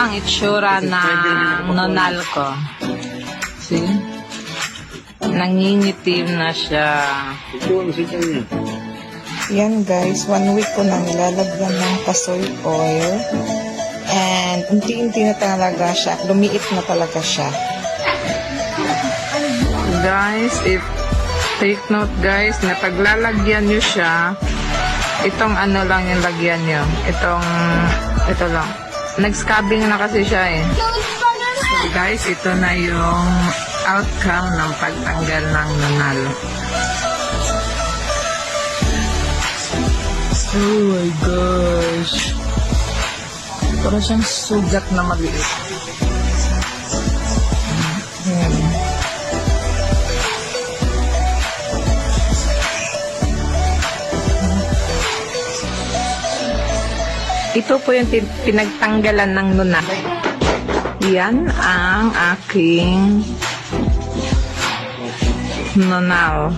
ang itsura ng nonal ko. See? Nangingitim na siya. Yan guys, 1 week ko na nilalagyan ng kasoy oil. And unti-unti na talaga siya. Lumiit na talaga siya. Guys, take note guys, na paglalagyan nyo siya, itong ano lang yung lagyan nyo. Ito lang. Nag-scabbing na kasi siya eh. So guys, ito na yung outcome ng pagtanggal ng nonal. Oh my gosh. Parang siyang sugat na maliit. Ito po yung pinagtanggalan ng nonal. Yan ang aking nonal.